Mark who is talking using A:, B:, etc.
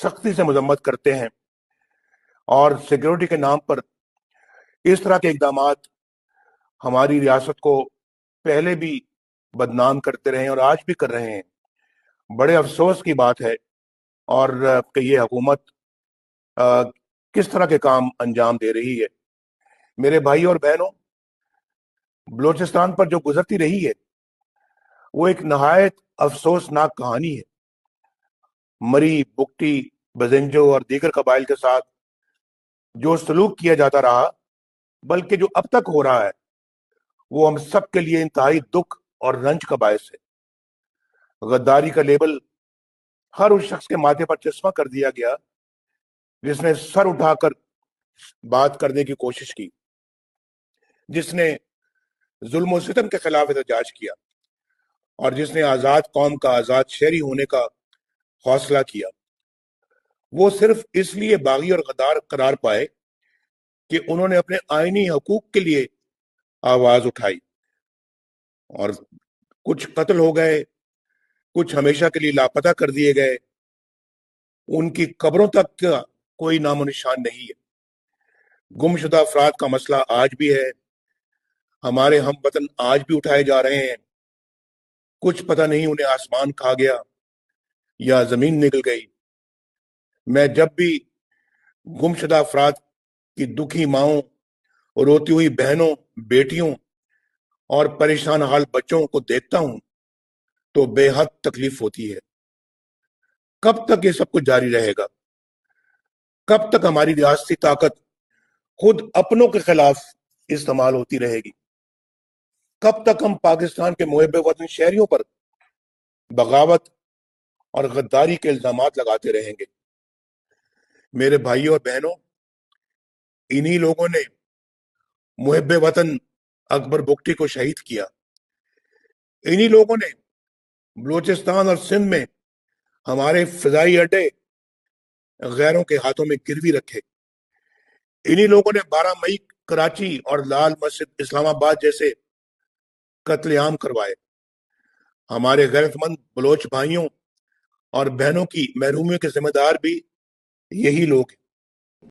A: सख्ती से मजम्मत करते हैं और सिक्योरिटी के नाम पर इस तरह के इकदामात हमारी रियासत को पहले भी बदनाम करते रहे हैं और आज भी कर रहे हैं। बड़े अफसोस की बात है और कि ये हुकूमत अ, किस तरह के काम अंजाम दे रही है। मेरे भाई और बहनों, बलूचिस्तान पर जो गुजरती रही है वो एक नहायत अफसोसनाक कहानी है। मरी, बुगटी, बजिंजो और दीगर कबाइल के साथ जो सलूक किया जाता रहा, बल्कि जो अब तक हो रहा है, वो हम सब के लिए इंतहाई दुख और रंज का बायस है। गद्दारी का लेबल हर उस शख्स के माथे पर चश्मा कर दिया गया जिसने सर उठाकर बात करने की कोशिश की, जिसने जुल्म और सितम के खिलाफ एहतजाज किया और जिसने आजाद कौम का आजाद शहरी होने का हौसला किया। वो सिर्फ इसलिए बागी और गद्दार करार पाए कि उन्होंने अपने आईनी हकूक के लिए आवाज उठाई, और कुछ कत्ल हो गए, कुछ हमेशा के लिए लापता कर दिए गए। उनकी कब्रों तक का कोई नामो निशान नहीं है। गुमशुदा अफराद का मसला आज भी है। हमारे हम वतन आज भी उठाए जा रहे हैं। कुछ पता नहीं उन्हें आसमान खा गया या जमीन निकल गई। मैं जब भी गुमशुदा अफराद की दुखी माओं, रोती हुई बहनों, बेटियों और परेशान हाल बच्चों को देखता हूं तो बेहद तकलीफ होती है। कब तक ये सब कुछ जारी रहेगा? कब तक हमारी रियासती ताकत खुद अपनों के खिलाफ इस्तेमाल होती रहेगी? कब तक हम पाकिस्तान के मुहिब वतन शहरियों पर बगावत और गद्दारी के इल्जामात लगाते रहेंगे? मेरे भाइयों और बहनों, इन्हीं लोगों ने मुहिब वतन अकबर बुगटी को शहीद किया। इन्हीं लोगों ने बलूचिस्तान और सिंध में हमारे फिजाई अड्डे गैरों के हाथों में गिरवी रखे। इन्हीं लोगों ने 12 मई कराची और लाल मस्जिद इस्लामाबाद जैसे कत्लेआम करवाए। हमारे गैरतमंद बलोच भाइयों और बहनों की महरूमियों के जिम्मेदार भी यही लोग हैं।